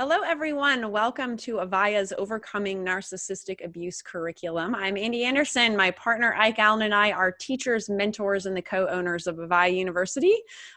Hello, everyone. Welcome to Avaya's Overcoming Narcissistic Abuse curriculum. I'm Andy Anderson. My partner, Ike Allen, and I are teachers, mentors, and the co-owners of Avaya University.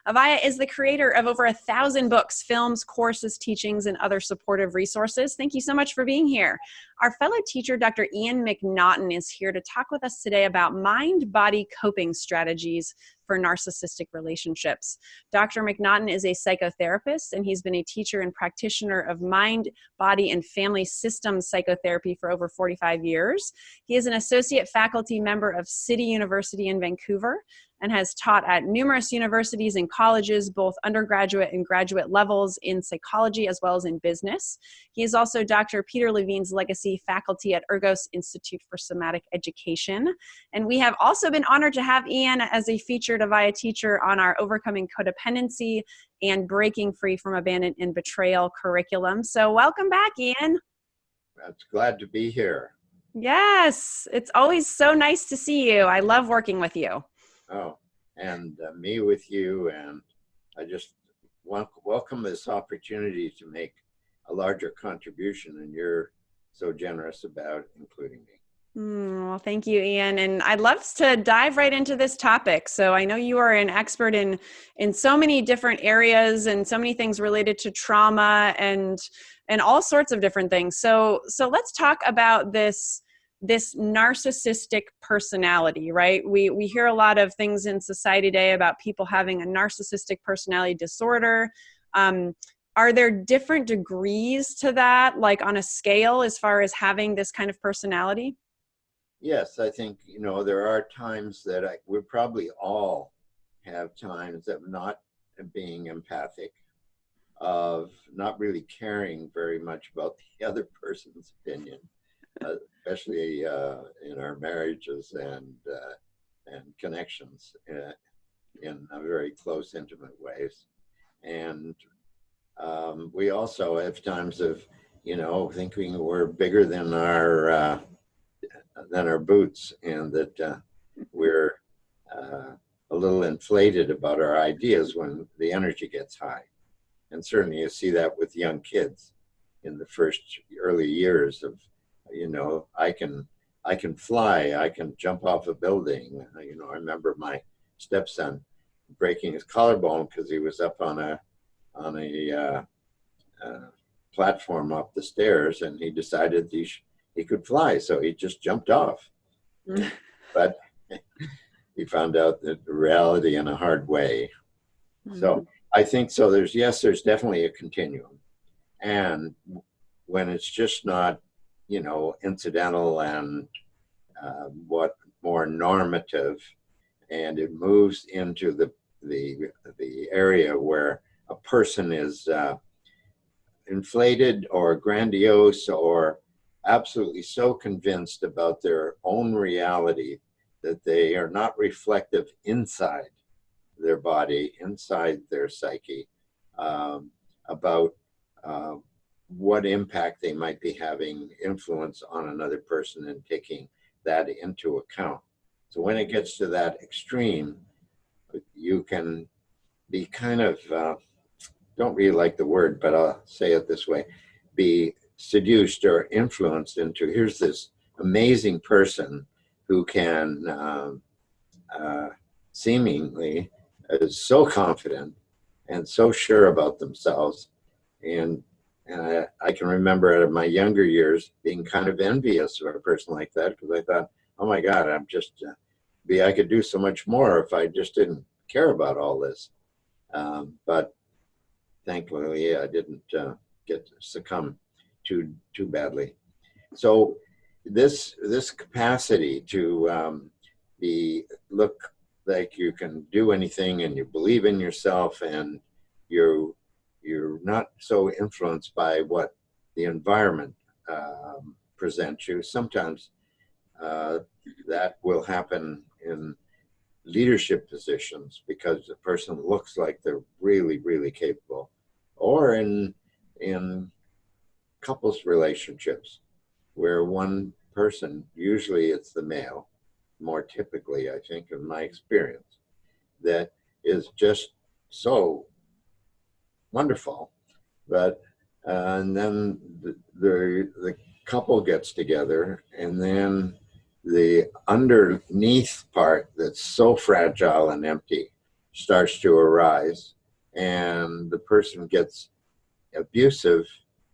Avaya is the creator of over 1,000 books, films, courses, teachings, and other supportive resources. Thank you so much for being here. Our fellow teacher, Dr. Ian Macnaughton, is here to talk with us today about mind-body coping strategies for narcissistic relationships. Dr. Macnaughton is a psychotherapist, and he's been a teacher and practitioner of mind, body, and family systems psychotherapy for over 45 years. He is an associate faculty member of City University in Vancouver and has taught at numerous universities and colleges, both undergraduate and graduate levels in psychology as well as in business. He is also Dr. Peter Levine's legacy faculty at Ergos Institute for Somatic Education. And we have also been honored to have Ian as a featured Avaya teacher on our Overcoming Codependency and Breaking Free from Abandonment and Betrayal curriculum. So welcome back, Ian. That's glad to be here. Yes, it's always so nice to see you. I love working with you. Oh, and me with you, and I just welcome this opportunity to make a larger contribution, and you're so generous about including me. Well, thank you, Ian. And I'd love to dive right into this topic. So I know you are an expert in so many different areas and so many things related to trauma and all sorts of different things. So let's talk about this narcissistic personality, right? We hear a lot of things in society today about people having a narcissistic personality disorder. Are there different degrees to that, like on a scale as far as having this kind of personality? Yes, I think, there are times that we probably all have times of not being empathic, of not really caring very much about the other person's opinion, especially in our marriages and connections in a very close, intimate ways. And we also have times of, thinking we're bigger than our boots, and that we're a little inflated about our ideas when the energy gets high. And certainly you see that with young kids in the first early years of, I can fly, I can jump off a building. I remember my stepson breaking his collarbone because he was up on a platform up the stairs, and he decided he could fly, so he just jumped off. But he found out the reality in a hard way. So I think so. There's definitely a continuum, and when it's just not, incidental and what more normative, and it moves into the area where a person is inflated or grandiose or absolutely so convinced about their own reality that they are not reflective inside their body, inside their psyche, about what impact they might be having influence on another person, and taking that into account. So when it gets to that extreme, you can be kind of, don't really like the word, but I'll say it this way, be seduced or influenced into, here's this amazing person who can seemingly is so confident and so sure about themselves. And I can remember in my younger years being kind of envious of a person like that, because I thought, oh my God, I'm just, I could do so much more if I just didn't care about all this. But thankfully, I didn't get to succumb too badly. So this capacity to look like you can do anything, and you believe in yourself, and you're not so influenced by what the environment presents you. Sometimes that will happen in leadership positions because the person looks like they're really, really capable, or in couples relationships where one person, usually it's the male, more typically, I think, in my experience, that is just so wonderful, but and then the couple gets together, and then the underneath part that's so fragile and empty starts to arise, and the person gets abusive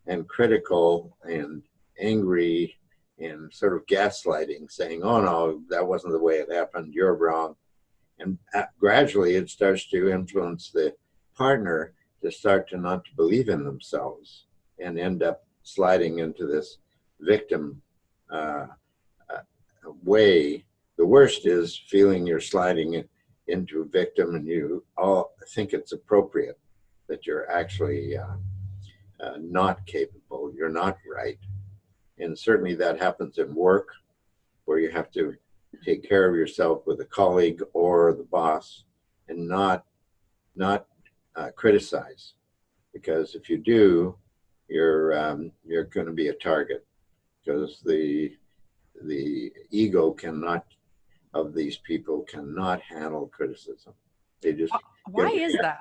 and critical and angry and sort of gaslighting, saying, oh no, that wasn't the way it happened, you're wrong. And gradually it starts to influence the partner to start to not to believe in themselves and end up sliding into this victim uh, way. The worst is feeling you're sliding into a victim and you all think it's appropriate that you're actually not capable, you're not right. And certainly that happens in work, where you have to take care of yourself with a colleague or the boss, and not criticize, because if you do, you're going to be a target, because the ego cannot of these people cannot handle criticism. They just why is that?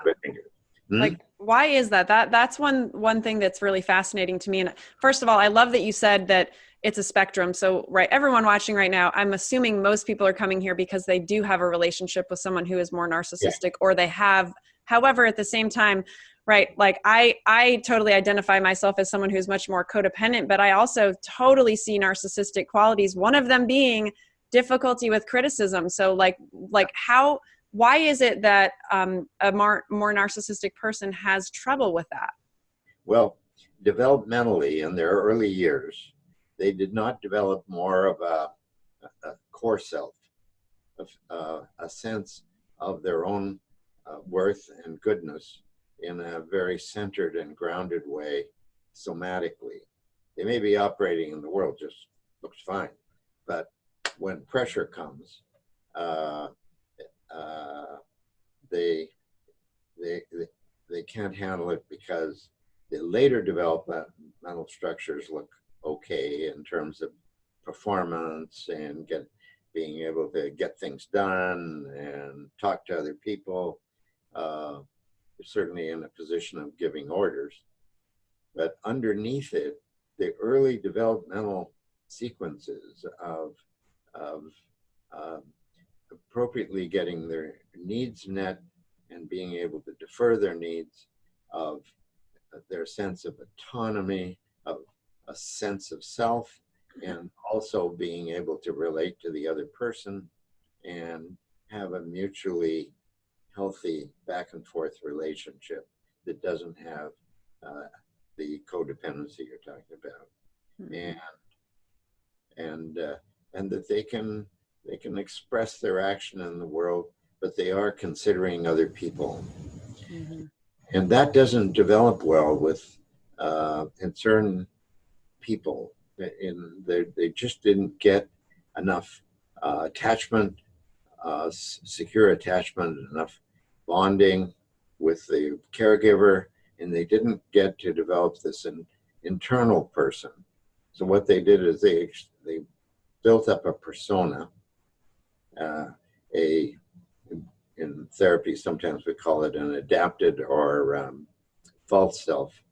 Hmm? Like, why is that? That's one thing that's really fascinating to me. And first of all, I love that you said that it's a spectrum. So, right, everyone watching right now, I'm assuming most people are coming here because they do have a relationship with someone who is more narcissistic, Yeah. or they have. However, at the same time, right, like I totally identify myself as someone who's much more codependent, but I also totally see narcissistic qualities. One of them being difficulty with criticism. So, like how, why is it that a more narcissistic person has trouble with that? Well, developmentally in their early years, they did not develop more of a core self, a sense of their own worth and goodness in a very centered and grounded way somatically. They may be operating in the world just looks fine, but when pressure comes, uh, uh, they, they, they can't handle it, because the later developmental structures look okay in terms of performance and being able to get things done and talk to other people. Certainly in a position of giving orders, but underneath it, the early developmental sequences of um, appropriately getting their needs met and being able to defer their needs, of their sense of autonomy, of a sense of self, and also being able to relate to the other person and have a mutually healthy back and forth relationship that doesn't have the codependency you're talking about. Mm-hmm. And that they can express their action in the world, but they are considering other people. Mm-hmm. And that doesn't develop well with in certain people. They just didn't get enough attachment, secure attachment, enough bonding with the caregiver, and they didn't get to develop this internal person. So what they did is they built up a persona, in therapy sometimes we call it an adapted or false self,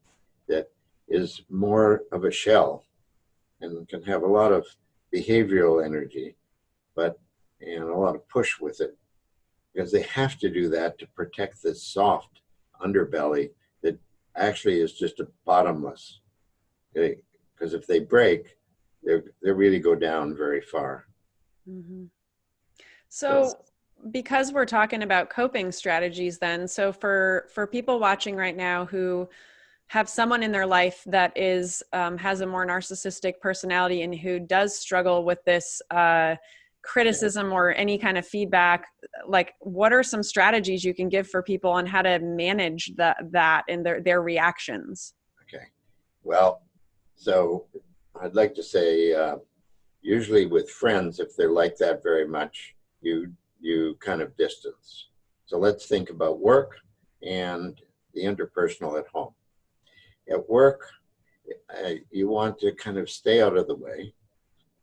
that is more of a shell and can have a lot of behavioral energy, and a lot of push with it, because they have to do that to protect this soft underbelly that actually is just a bottomless. Okay? Because if they break, they really go down very far. Mm-hmm. So because we're talking about coping strategies then, so for people watching right now who have someone in their life that is has a more narcissistic personality and who does struggle with this criticism or any kind of feedback, like what are some strategies you can give for people on how to manage that and their reactions? Okay. Well, so I'd like to say, usually with friends, if they're like that very much, you kind of distance. So let's think about work and the interpersonal at home. At work, you want to kind of stay out of the way.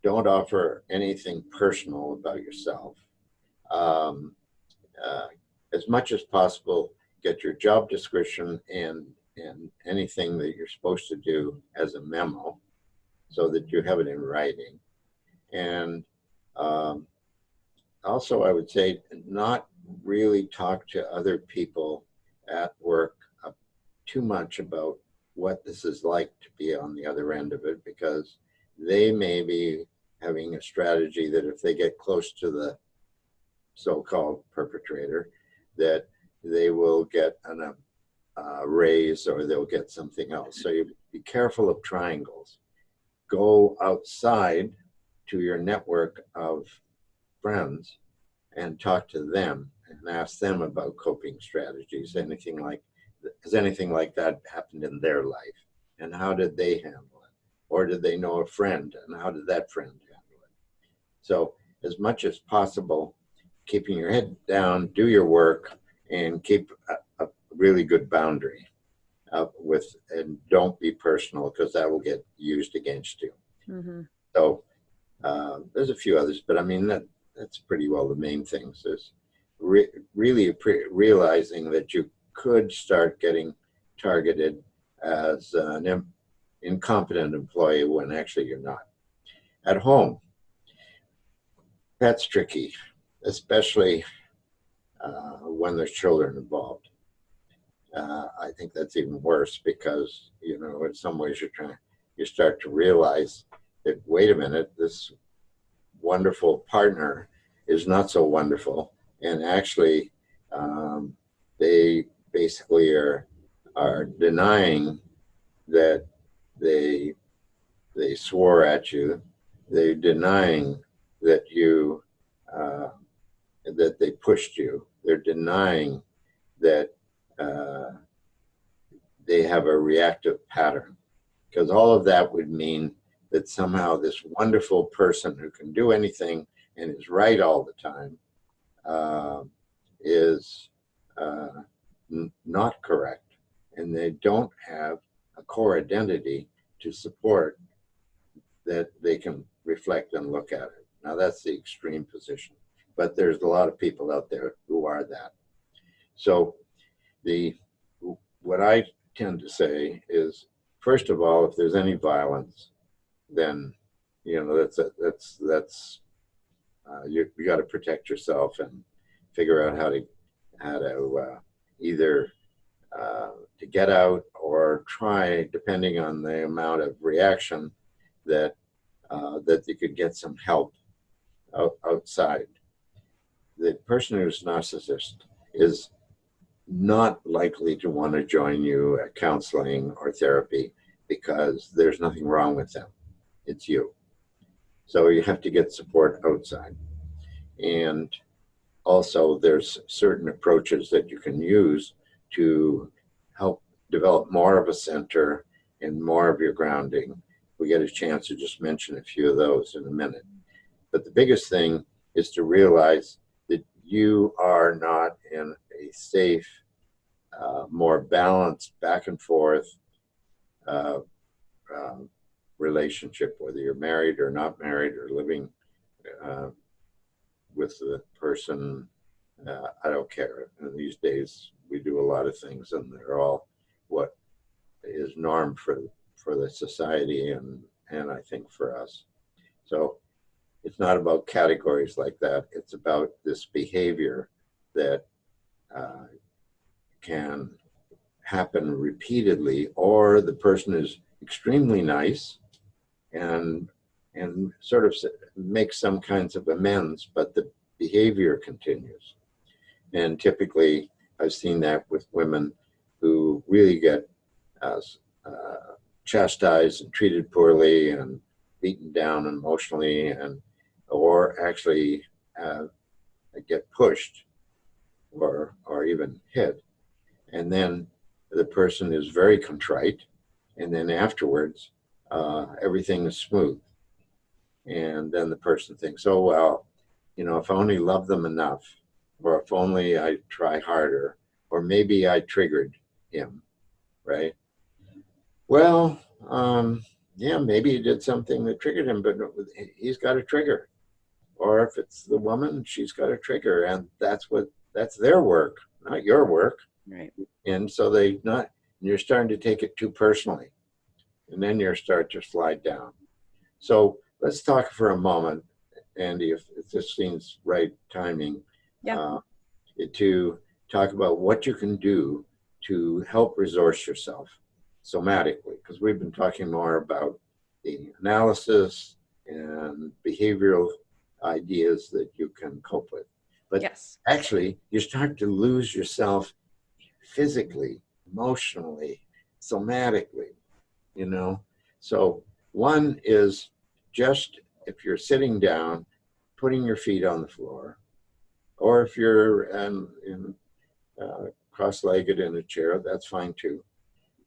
Don't offer anything personal about yourself. As much as possible, get your job description and and anything that you're supposed to do as a memo so that you have it in writing. And also, I would say not really talk to other people at work too much about what this is like to be on the other end of it, because they may be having a strategy that if they get close to the so-called perpetrator, that they will get a raise or they'll get something else. So you be careful of triangles. Go outside to your network of friends and talk to them and ask them about coping strategies. Has anything like that happened in their life? And how did they handle it? Or did they know a friend? And how did that friend handle it? So as much as possible, keeping your head down, do your work, and keep a really good boundary and don't be personal, because that will get used against you. Mm-hmm. So there's a few others, but I mean, that's pretty well the main things. There's really realizing that you could start getting targeted as an incompetent employee when actually you're not. At home, that's tricky, especially when there's children involved. I think that's even worse because, you know, in some ways you start to realize that, wait a minute, this wonderful partner is not so wonderful. And actually, they basically are denying that they swore at you. They're denying that you that they pushed you. They're denying that they have a reactive pattern, because all of that would mean that somehow this wonderful person who can do anything and is right all the time is not correct, and they don't have a core identity to support that they can reflect and look at it. Now that's the extreme position, but there's a lot of people out there who are that. So what I tend to say is, first of all, if there's any violence, then, you know, that's you got to protect yourself and figure out how to either to get out or try, depending on the amount of reaction, that you could get some help outside. The person who's narcissist is not likely to want to join you at counseling or therapy because there's nothing wrong with them. It's you. So you have to get support outside. And also there's certain approaches that you can use to help develop more of a center and more of your grounding. We get a chance to just mention a few of those in a minute. But the biggest thing is to realize that you are not in a safe, more balanced back and forth relationship, whether you're married or not married or living with the person. I don't care. And these days we do a lot of things, and they're all what is norm for the society and I think for us. So it's not about categories like that. It's about this behavior that can happen repeatedly, or the person is extremely nice and sort of makes some kinds of amends, but the behavior continues. And typically I've seen that with women who really get chastised and treated poorly and beaten down emotionally, or actually get pushed or even hit. And then the person is very contrite, and then afterwards everything is smooth. And then the person thinks, oh, well, you know, if I only love them enough, or if only I try harder, or maybe I triggered him, right? Well, yeah, maybe he did something that triggered him, but he's got a trigger. Or if it's the woman, she's got a trigger, and that's their work, not your work. Right. And so they and you're starting to take it too personally, and then you start to slide down. So let's talk for a moment, Andy, if this seems right timing, to talk about what you can do to help resource yourself somatically, because we've been talking more about the analysis and behavioral ideas that you can cope with. But actually, you start to lose yourself physically, emotionally, somatically, you know. So one is just, if you're sitting down, putting your feet on the floor, or if you're cross-legged in a chair, that's fine too.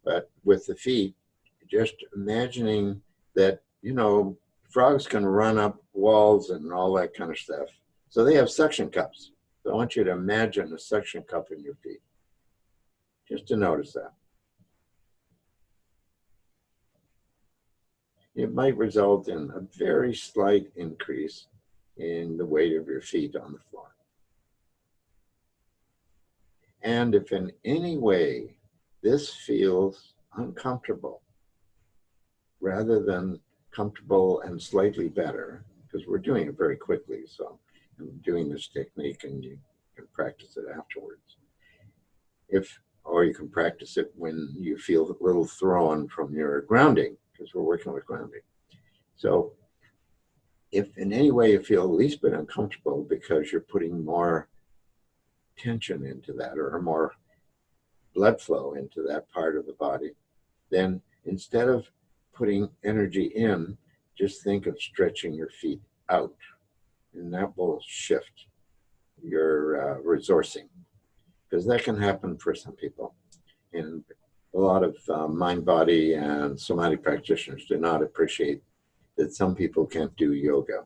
But with the feet, just imagining that, you know, frogs can run up walls and all that kind of stuff. So they have suction cups. So I want you to imagine a suction cup in your feet, just to notice that. It might result in a very slight increase in the weight of your feet on the floor. And if in any way this feels uncomfortable, rather than comfortable and slightly better, because we're doing it very quickly, so I'm doing this technique and you can practice it afterwards. Or you can practice it when you feel a little thrown from your grounding, because we're working with grounding. So if in any way you feel a least bit uncomfortable because you're putting more tension into that or more blood flow into that part of the body, then instead of putting energy in, just think of stretching your feet out, and that will shift your resourcing, because that can happen for some people. And a lot of mind, body, and somatic practitioners do not appreciate that some people can't do yoga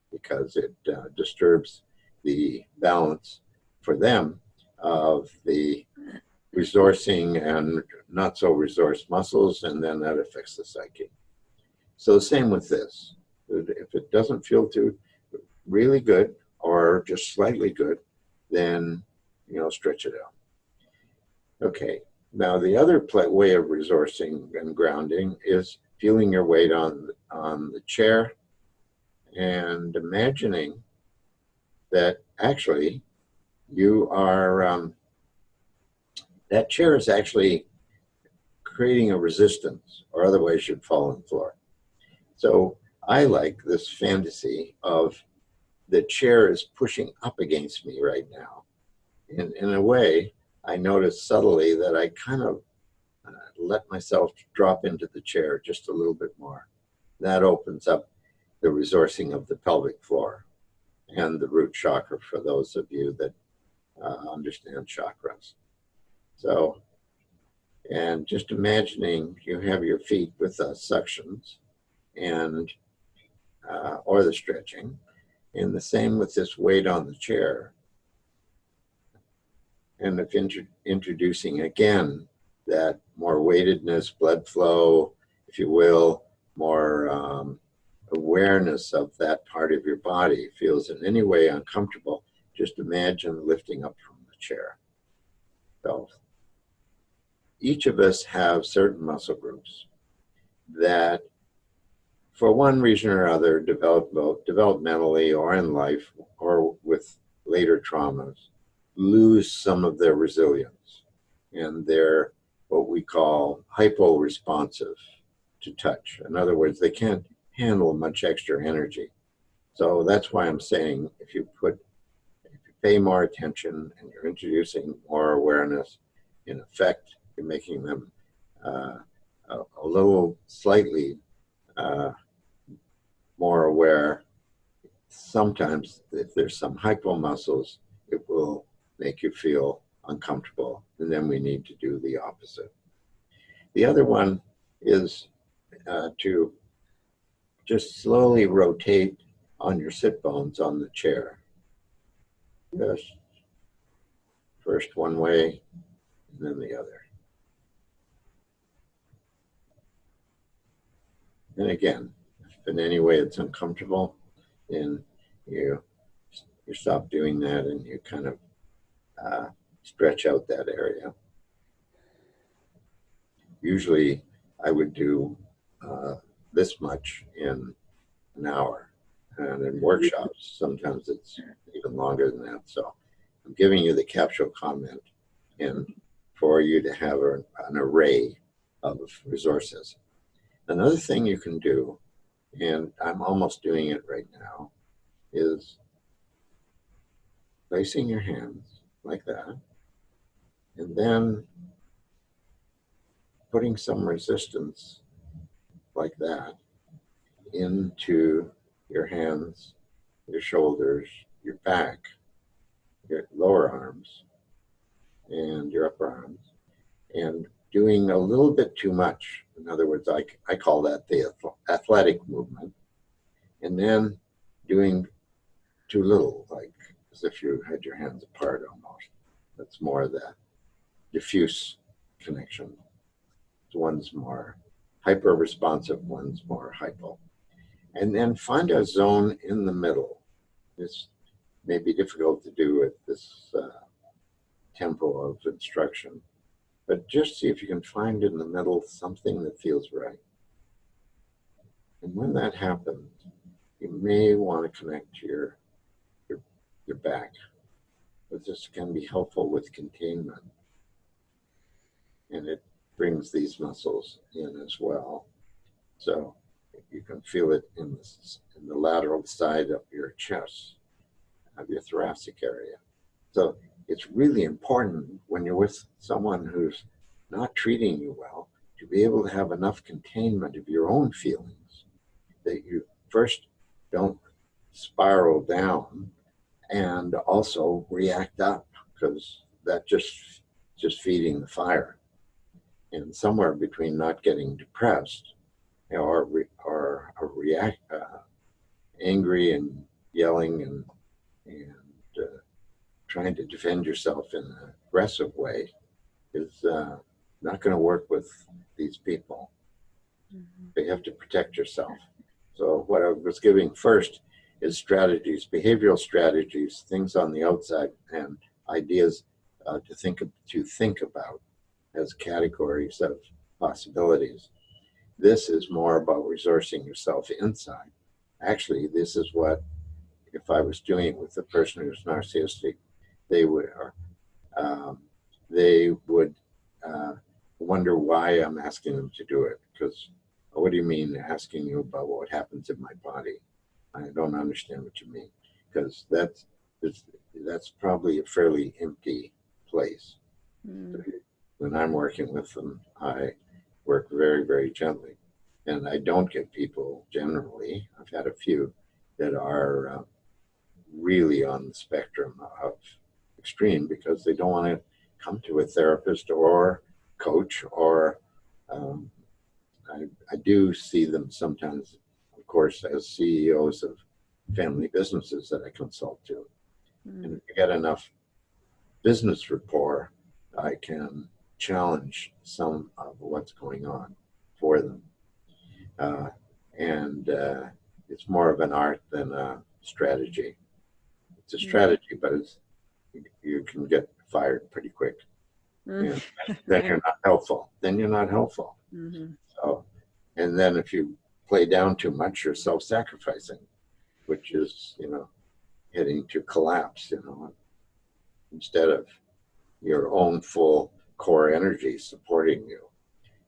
because it disturbs the balance for them of the resourcing and not so resourced muscles, and then that affects the psyche. So the same with this. If it doesn't feel too really good or just slightly good, then, you know, stretch it out. Okay, now the other way of resourcing and grounding is feeling your weight on the chair and imagining that actually you are, that chair is actually creating a resistance, or otherwise you'd fall on the floor. So I like this fantasy of the chair is pushing up against me right now. In a way, I notice subtly that I kind of let myself drop into the chair just a little bit more. That opens up the resourcing of the pelvic floor and the root chakra, for those of you that understand chakras. So, and just imagining you have your feet with suctions and or the stretching, and the same with this weight on the chair. And if introducing again that more weightedness, blood flow, if you will, more awareness of that part of your body feels in any way uncomfortable, just imagine lifting up from the chair. So each of us have certain muscle groups that, for one reason or other, developmentally or in life or with later traumas, lose some of their resilience, and they're what we call hypo-responsive to touch. In other words, they can't handle much extra energy. So that's why I'm saying if you pay more attention and you're introducing more awareness, in effect, you're making them a little slightly more aware. Sometimes if there's some hypomuscles, it will make you feel uncomfortable, and then we need to do the opposite. The other one is to just slowly rotate on your sit bones on the chair. Just first one way, and then the other. And again, if in any way it's uncomfortable, then you stop doing that and you kind of stretch out that area. usually I would do this much in an hour. And in workshops, sometimes it's even longer than that. So I'm giving you the capsule comment in for you to have an array of resources. Another thing you can do, and I'm almost doing it right now, is placing your hands like that, and then putting some resistance like that into your hands, your shoulders, your back, your lower arms, and your upper arms, and doing a little bit too much. In other words, I call that the athletic movement, and then doing too little, like as if you had your hands apart almost. That's more of that diffuse connection. One's more hyper-responsive, one's more hypo. And then find a zone in the middle. This may be difficult to do at this tempo of instruction, but just see if you can find in the middle something that feels right. And when that happens, you may want to connect to your back. But this can be helpful with containment. And it brings these muscles in as well. So you can feel it in the lateral side of your chest, of your thoracic area. So it's really important when you're with someone who's not treating you well to be able to have enough containment of your own feelings that you first don't spiral down and also react up, because that just feeding the fire. And somewhere between not getting depressed or angry and yelling and trying to defend yourself in an aggressive way is not going to work with these people. Mm-hmm. You have to protect yourself. So what I was giving first is strategies, behavioral strategies, things on the outside, and ideas to think about as categories of possibilities. This is more about resourcing yourself inside. Actually, this is what, if I was doing it with the person who's narcissistic, they would wonder why I'm asking them to do it. Because what do you mean asking you about what happens in my body? I don't understand what you mean. Because that's probably a fairly empty place. Mm. When I'm working with them, I work very, very gently. And I don't get people generally, I've had a few that are really on the spectrum of extreme because they don't want to come to a therapist or coach, or I do see them sometimes, of course, as CEOs of family businesses that I consult to. Mm. And if you get enough business rapport, I can challenge some of what's going on for them. It's more of an art than a strategy. It's a strategy, but you can get fired pretty quick. Mm. Then you're not helpful. Mm-hmm. So, and then if you play down too much, you're self-sacrificing, which is, heading to collapse, instead of your own full core energy supporting you.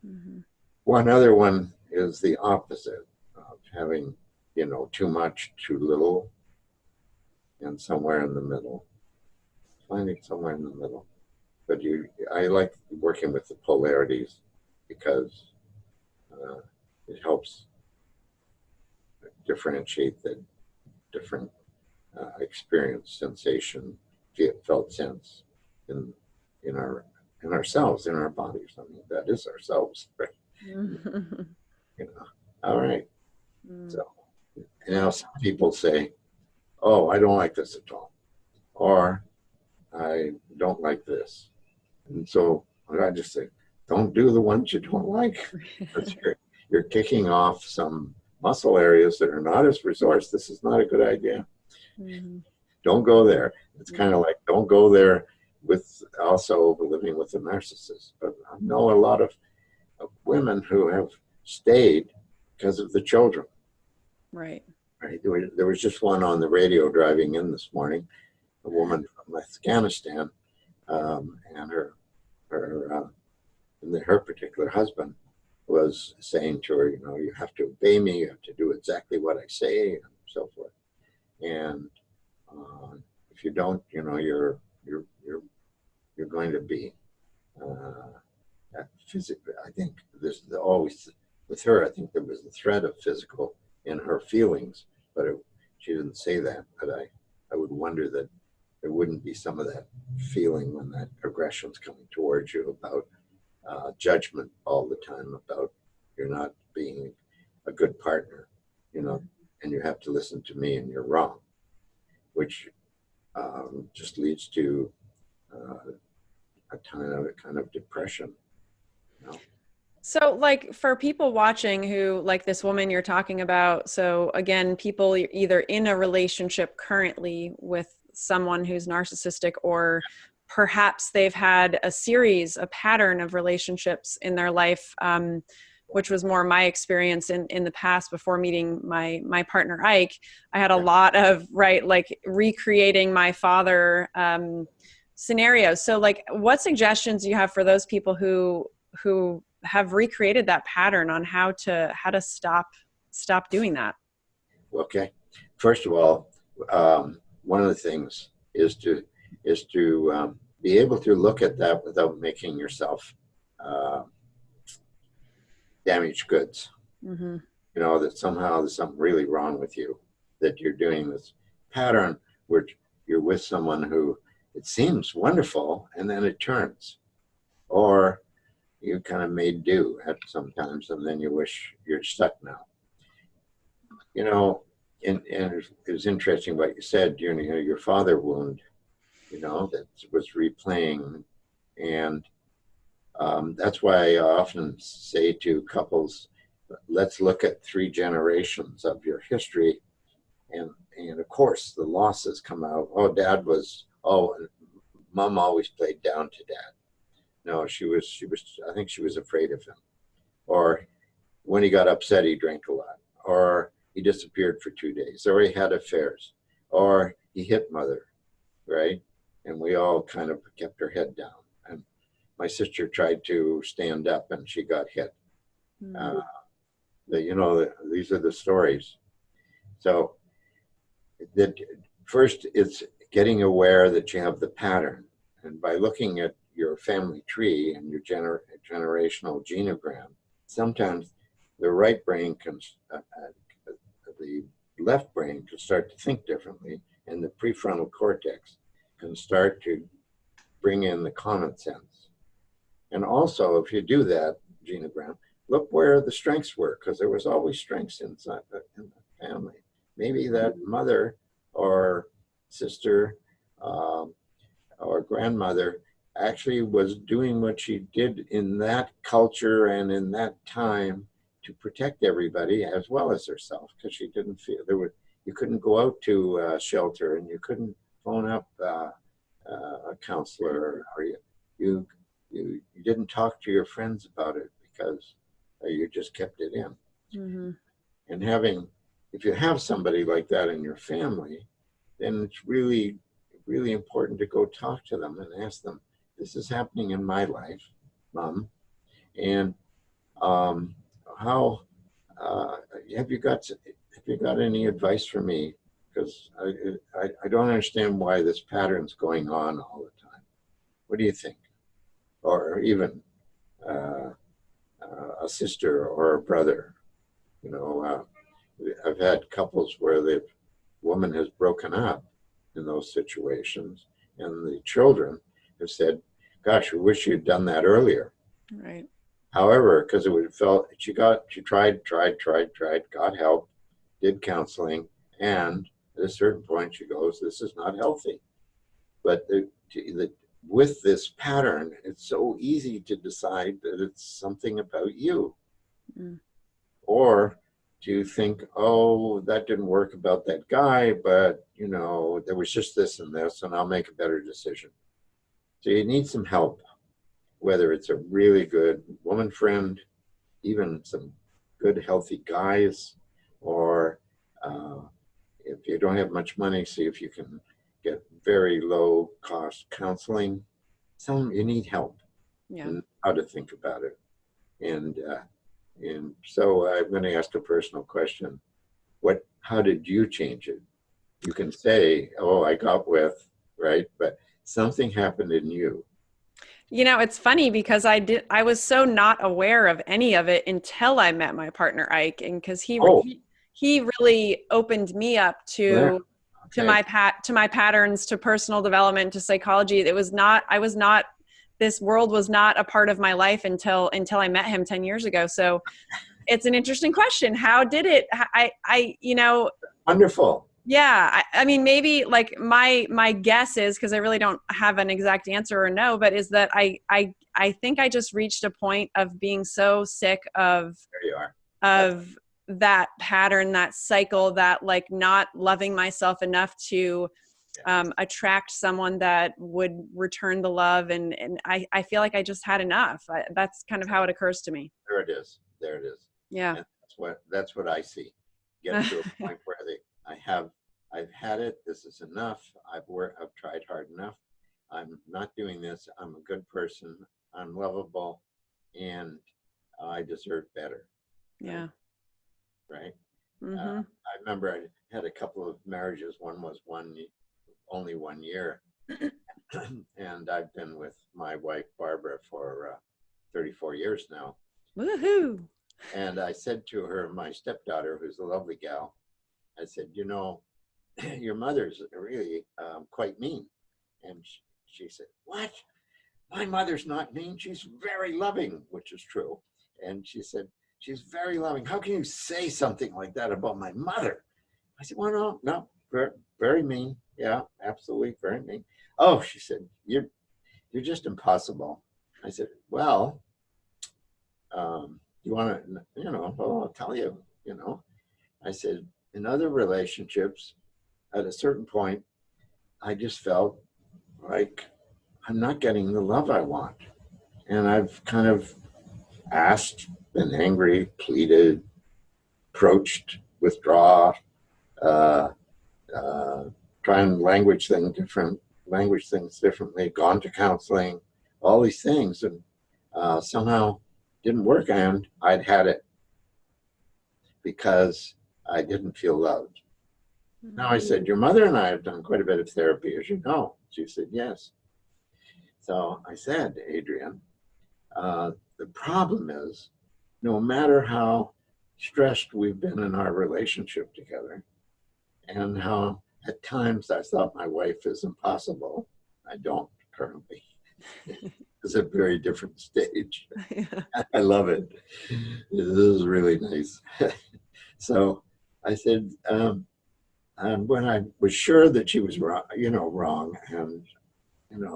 Mm-hmm. One other one is the opposite of having, too much, too little, and somewhere in the middle. Finding somewhere in the middle. But I like working with the polarities because it helps differentiate the different experience, sensation, felt sense in ourselves, in our bodies. I mean, that is ourselves, right? Mm-hmm. All right. Mm. So now some people say, oh, I don't like this at all, or I don't like this. And so I just say, don't do the ones you don't like. You're kicking off some muscle areas that are not as resourced. This is not a good idea. Mm-hmm. Don't go there. It's kind of like, don't go there with also living with a narcissist. But I know a lot of of women who have stayed because of the children. Right. Right. There was just one on the radio driving in this morning, a woman from Afghanistan, and her particular husband was saying to her, you know, you have to obey me, you have to do exactly what I say, and so forth. And if you don't, you know, you're going to be physically. I think there's always with her. I think there was the threat of physical in her feelings, but she didn't say that. But I would wonder that there wouldn't be some of that feeling when that aggression's coming towards you about judgment all the time, about you're not being a good partner, you know, and you have to listen to me and you're wrong, which just leads to a kind of depression. You know? So like for people watching who, like this woman you're talking about, so again, people either in a relationship currently with someone who's narcissistic, or perhaps they've had a pattern of relationships in their life, which was more my experience in the past before meeting my partner, Ike. I had a lot of, like recreating my father scenarios. So like what suggestions do you have for those people who have recreated that pattern on how to stop doing that? Okay. First of all, one of the things is to be able to look at that without making yourself damaged goods. Mm-hmm. You know, that somehow there's something really wrong with you, that you're doing this pattern where you're with someone who it seems wonderful and then it turns, or you kind of made do at sometimes and then you wish you're stuck now. You know, and it was interesting what you said, you know, your father wound, you know, that was replaying. And that's why I often say to couples, let's look at 3 generations of your history. And of course, the losses come out. Oh, dad was, mom always played down to dad. No, she was, I think she was afraid of him. Or when he got upset, he drank a lot. Or he disappeared for 2 days. Or he had affairs. Or he hit mother, right? And we all kind of kept our head down. And my sister tried to stand up and she got hit. Mm-hmm. You know, these are the stories. So that first it's getting aware that you have the pattern. And by looking at your family tree and your generational genogram, sometimes the right brain can, the left brain can start to think differently, and the prefrontal cortex can start to bring in the common sense. And also, if you do that genogram, look where the strengths were, because there was always strengths inside in the family. Maybe that mother or sister or grandmother actually was doing what she did in that culture and in that time to protect everybody as well as herself, because she didn't feel you couldn't go out to a shelter and you couldn't phone up a counselor, or you didn't talk to your friends about it because you just kept it in. Mm-hmm. And if you have somebody like that in your family, then it's really, really important to go talk to them and ask them, this is happening in my life, Mom, and how have you got any advice for me? Because I don't understand why this pattern's going on all the time. What do you think? Or even a sister or a brother. You know, I've had couples where the woman has broken up in those situations, and the children have said, gosh, we wish you'd done that earlier. Right. However, because it would felt she tried, got help, did counseling, and at a certain point she goes, this is not healthy. But with this pattern, it's so easy to decide that it's something about you. Mm. Or to think, oh, that didn't work about that guy, but, you know, there was just this and this, and I'll make a better decision. So you need some help, whether it's a really good woman friend even some good, healthy guys, or if you don't have much money, see if you can get very low cost counseling. Tell them you need help and how to think about it. And so I'm going to ask a personal question. How did you change it? You can say, oh, I got with, right? But something happened in you. You know, it's funny because I was so not aware of any of it until I met my partner, Ike, and because he really opened me up to my patterns, to personal development, to psychology. This world was not a part of my life until I met him 10 years ago. So it's an interesting question. How did it, Wonderful. Yeah. I mean, maybe like my guess is, because I really don't have an exact answer or no, but is that I think I just reached a point of being so sick of, there you are. of that pattern, that cycle, that like not loving myself enough to attract someone that would return the love. And I feel like I just had enough. That's kind of how it occurs to me. There it is. There it is. Yeah. And that's what I see. Get to a point where I've had it. This is enough. I've tried hard enough. I'm not doing this. I'm a good person. I'm lovable, and I deserve better. Yeah. Right. Mm-hmm. I remember I had a couple of marriages. One was only 1 year, and I've been with my wife Barbara for 34 years now. Woohoo! And I said to her, my stepdaughter, who's a lovely gal, I said, your mother's really quite mean. And she said, what? My mother's not mean. She's very loving, which is true. And she said, she's very loving. How can you say something like that about my mother? I said, well, no, very, very mean. Yeah, absolutely, very mean. Oh, she said, you're just impossible. I said, well, you want to, well, I'll tell you, I said, in other relationships, at a certain point, I just felt like I'm not getting the love I want. And I've kind of asked, been angry, pleaded, approached, withdraw, try and language things differently, gone to counseling, all these things. And somehow didn't work, and I'd had it because I didn't feel loved. Now I said, your mother and I have done quite a bit of therapy, as you know. She said, yes. So I said, Adrian, the problem is, no matter how stressed we've been in our relationship together, and how at times I thought my wife is impossible, I don't currently. It's a very different stage. I love it. This is really nice. So I said, and when I was sure that she was wrong, and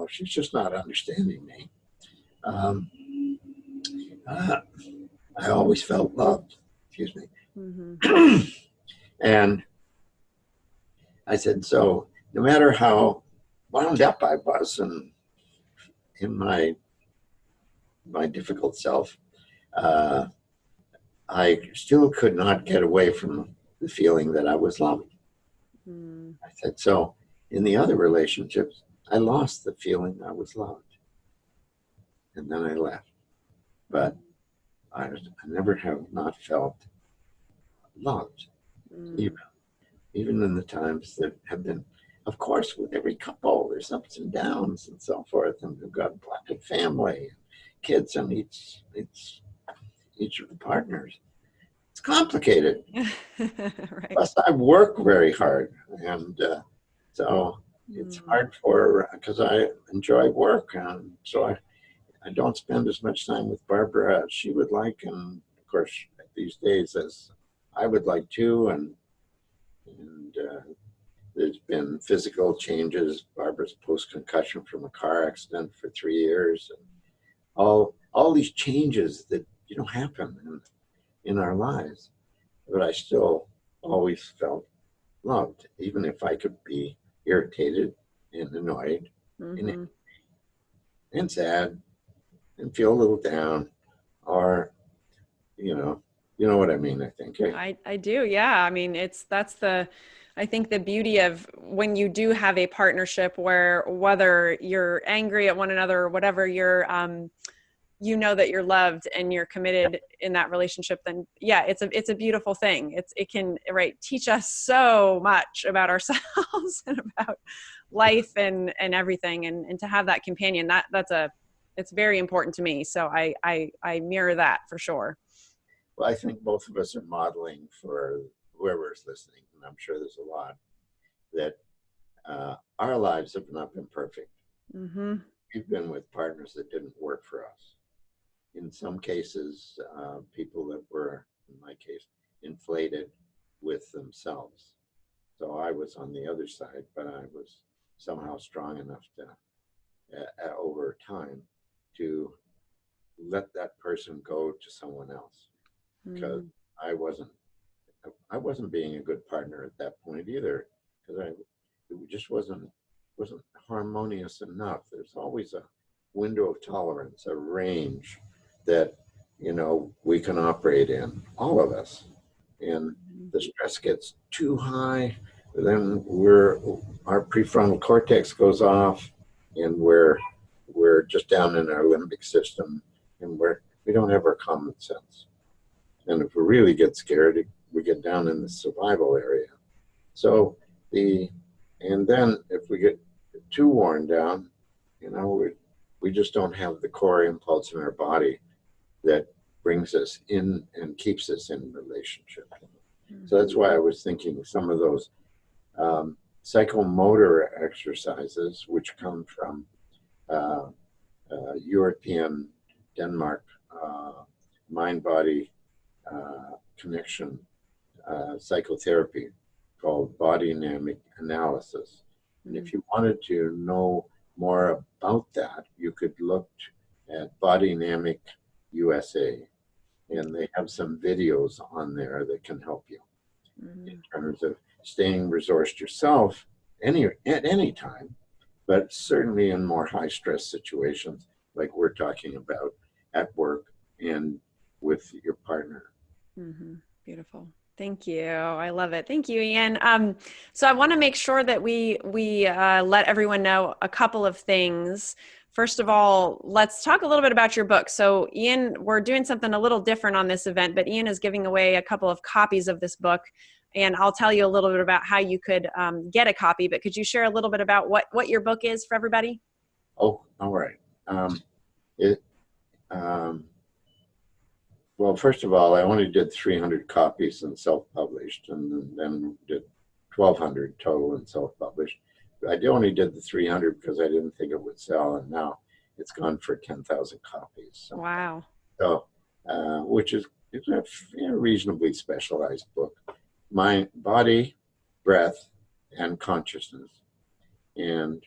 she's just not understanding me. I always felt loved. Excuse me. Mm-hmm. And I said, so no matter how wound up I was and in my difficult self, I still could not get away from the feeling that I was loved. I said, so in the other relationships, I lost the feeling I was loved. And then I left. But I never have not felt loved, even in the times that have been, of course, with every couple, there's ups and downs and so forth, and we've got a blended family, kids on each of the partners. It's complicated. Right. Plus, I work very hard, and so it's hard because I enjoy work, and so I don't spend as much time with Barbara as she would like, and of course these days as I would like to, and there's been physical changes. Barbara's post-concussion from a car accident for 3 years, and all these changes that happen in our lives. But I still always felt loved, even if I could be irritated and annoyed and sad and feel a little down, or you know what I mean, I think. Eh? I do. Yeah. I mean, I think the beauty of when you do have a partnership where whether you're angry at one another or whatever, you know that you're loved and you're committed in that relationship, then yeah, it's a beautiful thing. It can, right, teach us so much about ourselves and about life and everything. And to have that companion, it's very important to me. So I mirror that for sure. Well, I think both of us are modeling for whoever's listening, and I'm sure there's a lot, that our lives have not been perfect. Mm-hmm. We've been with partners that didn't work for us. In some cases, people that were, in my case, inflated with themselves. So I was on the other side, but I was somehow strong enough to, over time, to let that person go to someone else, because I wasn't being a good partner at that point either, because it just wasn't harmonious enough. There's always a window of tolerance, a range that we can operate in, all of us. And the stress gets too high, then our prefrontal cortex goes off, and we're just down in our limbic system, and we don't have our common sense. And if we really get scared, we get down in the survival area. So and then if we get too worn down, we just don't have the core impulse in our body that brings us in and keeps us in relationship. So that's why I was thinking some of those psychomotor exercises, which come from European Denmark mind-body connection psychotherapy called body dynamic analysis. And if you wanted to know more about that, you could look at Body Dynamic USA, and they have some videos on there that can help you in terms of staying resourced yourself at any time, but certainly in more high stress situations like we're talking about at work and with your partner. Beautiful. Thank you. I love it. Thank you, Ian. So I want to make sure that we let everyone know a couple of things. First of all, let's talk a little bit about your book. So Ian, we're doing something a little different on this event, but Ian is giving away a couple of copies of this book, and I'll tell you a little bit about how you could get a copy. But could you share a little bit about what your book is for everybody? Oh, all right. Well, first of all, I only did 300 copies and self-published, and then did 1,200 total and self-published. I only did the 300 because I didn't think it would sell, and now it's gone for 10,000 copies. So, wow. So, which is a reasonably specialized book. Mind, body, breath, and consciousness. And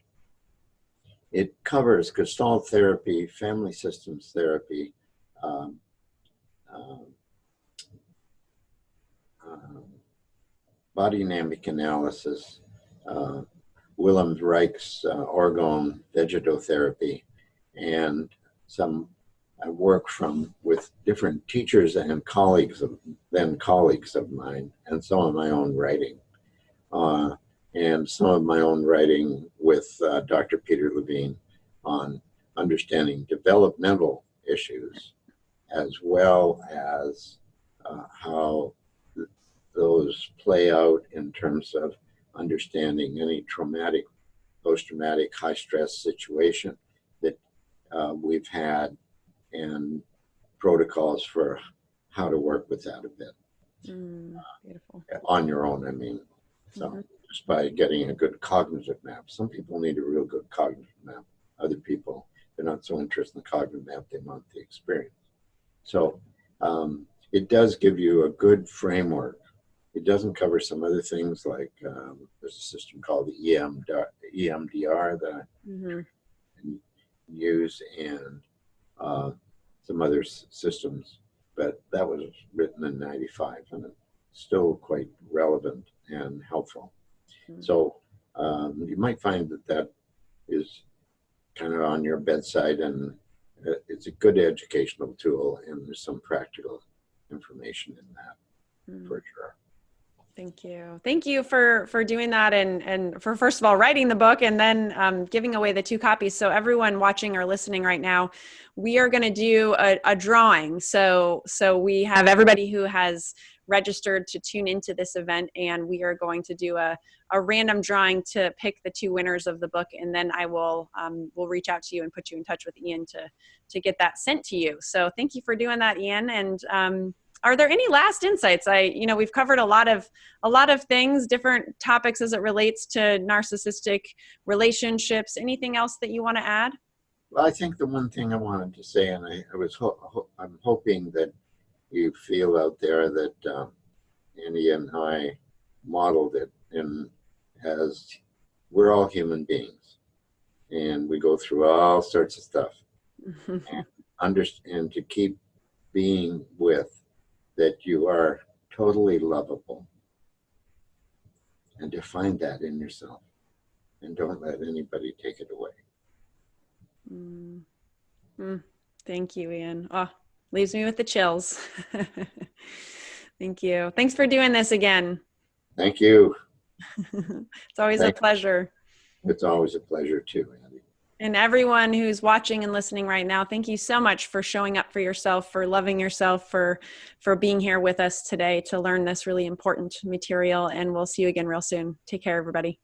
it covers Gestalt therapy, family systems therapy, body dynamic analysis, Willem Reich's orgone vegetotherapy, and some work with different teachers and colleagues of mine, and some of my own writing, and some of my own writing with Dr. Peter Levine on understanding developmental issues, as well as how those play out in terms of understanding any traumatic, post-traumatic, high-stress situation that we've had, and protocols for how to work with that a bit. Beautiful. On your own, I mean. So just by getting a good cognitive map. Some people need a real good cognitive map. Other people, they're not so interested in the cognitive map, they want the experience. So it does give you a good framework. It doesn't cover some other things like there's a system called the EMDR that I use, and some other systems, but that was written in '95, and it's still quite relevant and helpful. So you might find that is kind of on your bedside, and it's a good educational tool, and there's some practical information in that, Mm. for sure. Thank you. Thank you for doing that, and for, first of all, writing the book, and then giving away the 2 copies. So everyone watching or listening right now, we are going to do a drawing. So we have everybody who has registered to tune into this event, and we are going to do a random drawing to pick the 2 winners of the book, and then I will reach out to you and put you in touch with Ian to get that sent to you. So thank you for doing that, Ian. And are there any last insights? We've covered a lot of things, different topics as it relates to narcissistic relationships. Anything else that you want to add? Well, I think the one thing I wanted to say, and I'm hoping that you feel out there that Andy and I modeled it, and as we're all human beings, and we go through all sorts of stuff, and to keep being with that you are totally lovable, and to find that in yourself, and don't let anybody take it away. Thank you, Ian. Oh, leaves me with the chills. Thank you. Thanks for doing this again. Thank you. It's always a pleasure. It's always a pleasure too, Andy. And everyone who's watching and listening right now, thank you so much for showing up for yourself, for loving yourself, for being here with us today to learn this really important material. And we'll see you again real soon. Take care, everybody.